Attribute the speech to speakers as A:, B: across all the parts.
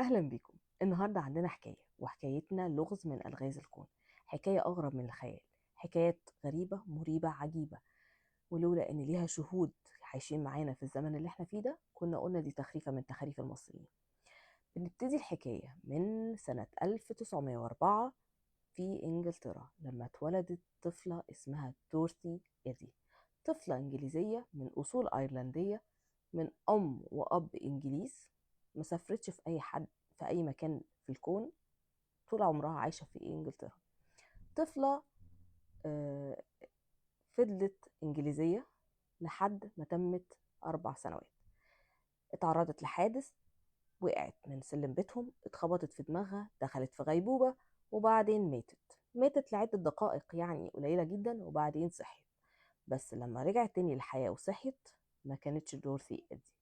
A: أهلا بكم. النهاردة عندنا حكاية، وحكايتنا لغز من ألغاز الكون. حكاية أغرب من الخيال، حكايات غريبة مريبة عجيبة. ولولا إن ليها شهود عايشين معانا في الزمن اللي احنا فيه ده، كنا قلنا دي تخريفة من تخاريف المصريين. بنبتدي الحكاية من سنة 1904 في إنجلترا، لما اتولدت طفلة اسمها دورثي إيدي. طفلة إنجليزية من أصول أيرلندية، من أم وأب إنجليز. ما سافرتش في أي مكان في الكون، طول عمرها عايشة في إنجلترا. طفلة آه، فضلت إنجليزية لحد ما تمت 4 سنوات. اتعرضت لحادث، وقعت من سلم بيتهم، اتخبطت في دماغها، دخلت في غيبوبة، وبعدين ماتت لعدة دقائق، يعني قليلة جدا، وبعدين صحيت. بس لما رجعت تاني للحياة وصحيت، ما كانتش دورثي إيدي،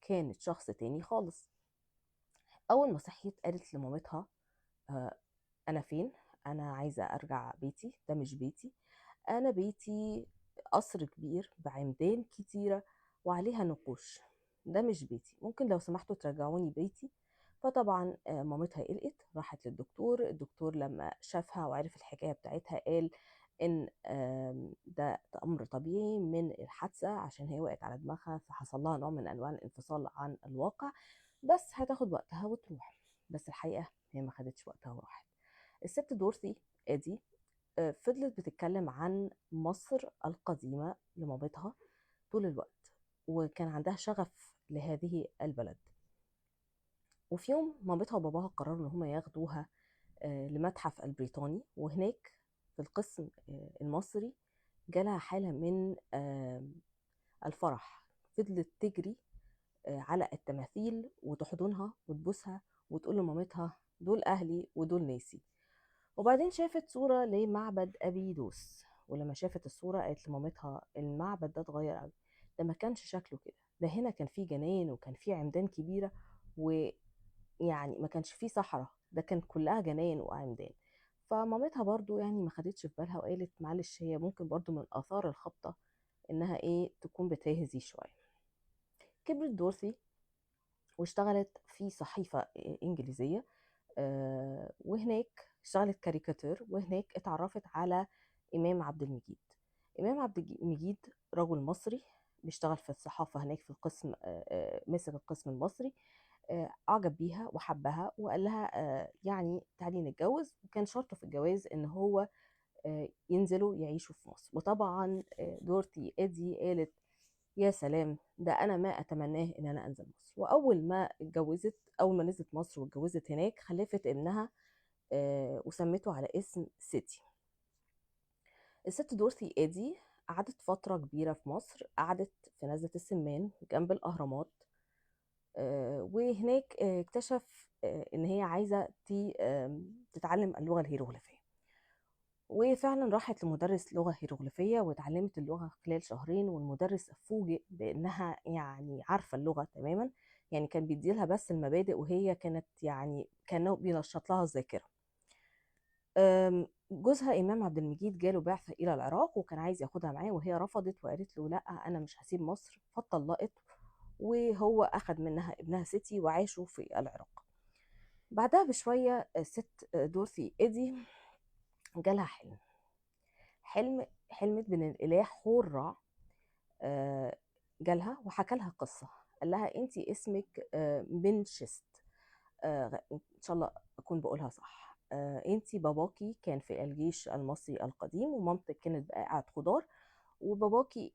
A: كانت شخص تاني خالص. أول ما صحيت قالت لمامتها: آه، أنا فين؟ أنا عايزة أرجع بيتي، ده مش بيتي. أنا بيتي قصر كبير بعمدان كتيرة وعليها نقوش، ده مش بيتي، ممكن لو سمحتوا ترجعوني بيتي. فطبعا مامتها قلقت، راحت للدكتور. الدكتور لما شافها وعرف الحكاية بتاعتها قال إن ده أمر طبيعي من الحادثة، عشان هي وقعت على دماغها فحصل لها نوع من أنواع الانفصال عن الواقع، بس هتاخد وقتها وتروح. بس الحقيقة هي ما خدتش وقتها وراحت. الست دورثي ادي فضلت بتتكلم عن مصر القديمة لمامتها طول الوقت، وكان عندها شغف لهذه البلد. وفي يوم مامتها وباباها قرروا ان هما ياخدوها لمتحف البريطاني، وهناك في القسم المصري جالها حالة من الفرح. فضلت تجري على التماثيل وتحضنها وتبوسها وتقول لمامتها: دول أهلي ودول ناسي. وبعدين شافت صورة لمعبد أبيدوس، ولما شافت الصورة قالت لمامتها: المعبد ده اتغير قوي، ده ما كانش شكله كده، ده هنا كان فيه جناين وكان فيه عمدان كبيرة، ويعني ما كانش فيه صحراء، ده كان كلها جناين وعمدان. فمامتها برضو يعني ما خدتش في بالها، وقالت: معلش، هي ممكن برضو من آثار الخبطة إنها إيه تكون بتهزي شوية. كبرت دورثي واشتغلت في صحيفة إنجليزية، وهناك اشتغلت كاريكاتير، وهناك اتعرفت على إمام عبد المجيد. إمام عبد المجيد رجل مصري بيشتغل في الصحافة هناك في القسم، ماسك القسم المصري. أعجب بيها وحبها وقال لها: يعني تعالي نتجوز. وكان شرطه في الجواز إن هو ينزلوا يعيشوا في مصر. وطبعا دورتي إيدي قالت: يا سلام، ده انا ما اتمناه ان انا انزل مصر. واول ما اتجوزت، اول ما نزلت مصر واتجوزت هناك، خلفت ابنها وسمته على اسم سيتي. الست دورثي ايدي قعدت فترة كبيرة في مصر، قعدت في نزلة السمان جنب الأهرامات. وهناك اكتشف إن هي عايزة تتعلم اللغة الهيروغليفية. وفعلا راحت لمدرس لغة هيروغليفية واتعلمت اللغة خلال شهرين، والمدرس فوجئ بأنها يعني عارفة اللغة تماما. يعني كان بيديلها بس المبادئ، وهي كانت يعني كانوا بينشط لها الذاكرة. جوزها إمام عبد المجيد جاله بعثة إلى العراق، وكان عايز ياخدها معاه، وهي رفضت وقالت له: لا، أنا مش هسيب مصر. فاتطلقت، وهو أخد منها ابنها سيتي وعاشوا في العراق. بعدها بشوية الست دورثي إيدي جالها حلمت بان الاله حورة جالها وحكى لها قصه. قال لها: انت اسمك بنشست، ان شاء الله اكون بقولها صح. انت باباكي كان في الجيش المصري القديم، ومامتك كانت بائعة خضار،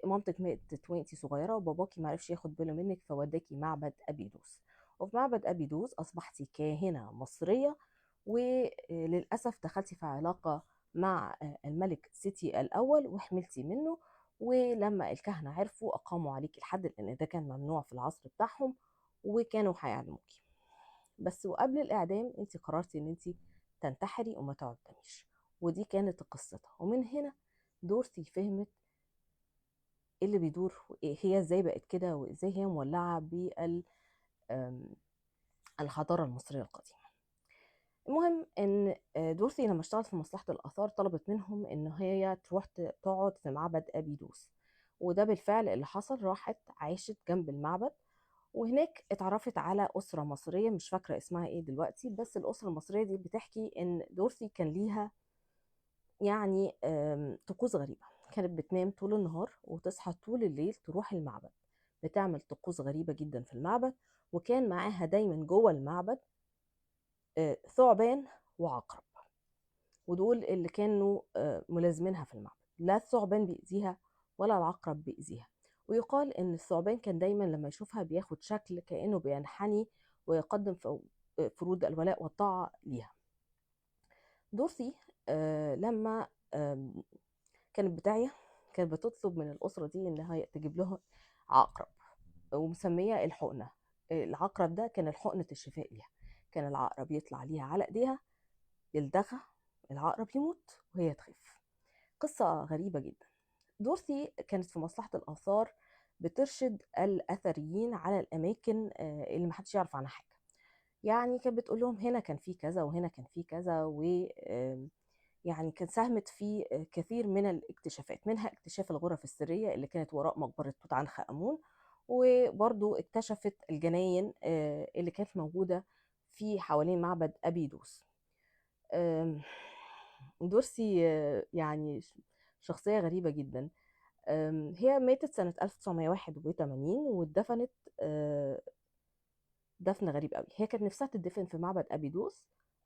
A: مامتك ماتت وانتي صغيره، وباباكي معرفش ياخد باله منك فوداكي معبد ابيدوس. وفي معبد ابيدوس اصبحتي كاهنه مصريه، وللاسف دخلتي في علاقه مع الملك سيتي الاول وحملتي منه. ولما الكهنه عرفوا اقاموا عليكي الحد، لان ده كان ممنوع في العصر بتاعهم، وكانوا هيعدموكي. بس وقبل الاعدام انت قررتي ان انت تنتحري وما تعدميش. ودي كانت قصتها. ومن هنا دورتي فهمت ايه اللي بيدور، هي ازاي بقت كده، وازاي هي مولعه بالحضاره المصريه القديمه. المهم ان دورثي لما اشتغلت في مصلحه الاثار طلبت منهم ان هي تروح تقعد في معبد ابيدوس. وده بالفعل اللي حصل، راحت عاشت جنب المعبد. وهناك اتعرفت على أسرة مصرية، مش فاكرة اسمها ايه دلوقتي، بس الأسرة المصرية دي بتحكي ان دورثي كان ليها يعني طقوس غريبة. كانت بتنام طول النهار وتصحى طول الليل تروح المعبد، بتعمل طقوس غريبة جدا في المعبد. وكان معاها دايما جوه المعبد ثعبان وعقرب، ودول اللي كانوا ملازمينها في المعبد. لا الثعبان بيأذيها ولا العقرب بيأذيها. ويقال ان الثعبان كان دايما لما يشوفها بياخد شكل كأنه بينحني ويقدم فروض الولاء والطاعة ليها. دورثي لما كانت بتاعية، كانت بتطلب من الأسرة دي إنها تجيب لها عقرب، ومسمية الحقنة. العقرب ده كان الحقنة الشفاء ليها. كان العقرب يطلع ليها على إيديها، يلدغها، العقرب يموت وهي تخف. قصة غريبة جدا. دورثي كانت في مصلحة الآثار بترشد الأثريين على الأماكن اللي محدش يعرف عنها حاجة. يعني كانت بتقول لهم هنا كان في كذا وهنا كان في كذا، و يعني كان ساهمت في كثير من الاكتشافات، منها اكتشاف الغرف السرية اللي كانت وراء مقبرة توت عنخ آمون. وبرضو اكتشفت الجناين اللي كانت موجودة في حوالين معبد أبيدوس. آم، دورسي يعني شخصية غريبة جدا. هي ماتت سنة 1981 واتدفنت دفن غريب قوي. هي كانت نفسها تدفن في معبد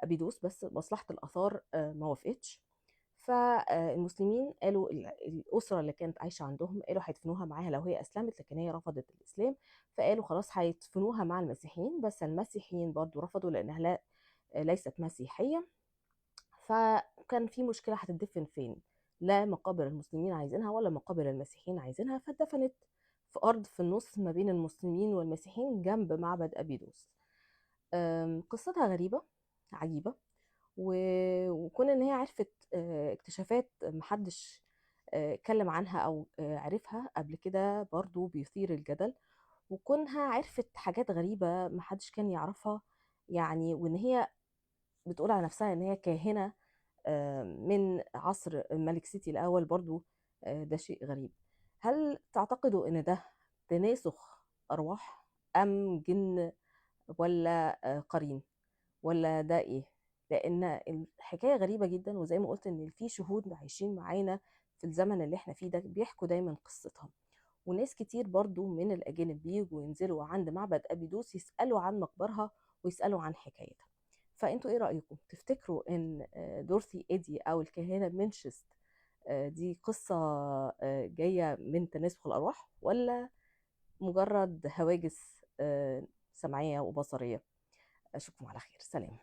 A: أبيدوس، بس مصلحة الآثار ما وافقتش. فالمسلمين قالوا الأسرة اللي كانت عايشة عندهم قالوا هيدفنوها معاها لو هي أسلمت، لكن هي رفضت الإسلام. فقالوا خلاص هيدفنوها مع المسيحيين، بس المسيحيين برضو رفضوا لأنها ليست مسيحية. فكان في مشكلة هتدفن فين، لا مقابر المسلمين عايزينها ولا مقابر المسيحيين عايزينها، فاتدفنت في أرض في النص ما بين المسلمين والمسيحيين جنب معبد أبيدوس. قصتها غريبة عجيبة. وكون ان هي عرفت اكتشافات محدش اتكلم عنها او عرفها قبل كده برضو بيثير الجدل. وكونها عرفت حاجات غريبة محدش كان يعرفها، يعني وان هي بتقول على نفسها ان هي كاهنة من عصر الملك سيتي الاول برضو، ده شيء غريب. هل تعتقدوا ان ده تناسخ ارواح ام جن، ولا قرين، ولا ده ايه؟ لان الحكايه غريبه جدا، وزي ما قلت ان في شهود عايشين معانا في الزمن اللي احنا فيه ده بيحكوا دايما قصتها. وناس كتير برضو من الاجانب بيجوا ينزلوا عند معبد ابيدوس يسالوا عن مقبرها ويسالوا عن حكايتها. فانتوا ايه رايكم؟ تفتكروا ان دورثي ايدي او الكاهنه منشست دي قصه جايه من تناسخ الارواح، ولا مجرد هواجس سمعيه وبصريه؟ اشوفكم على خير، سلام.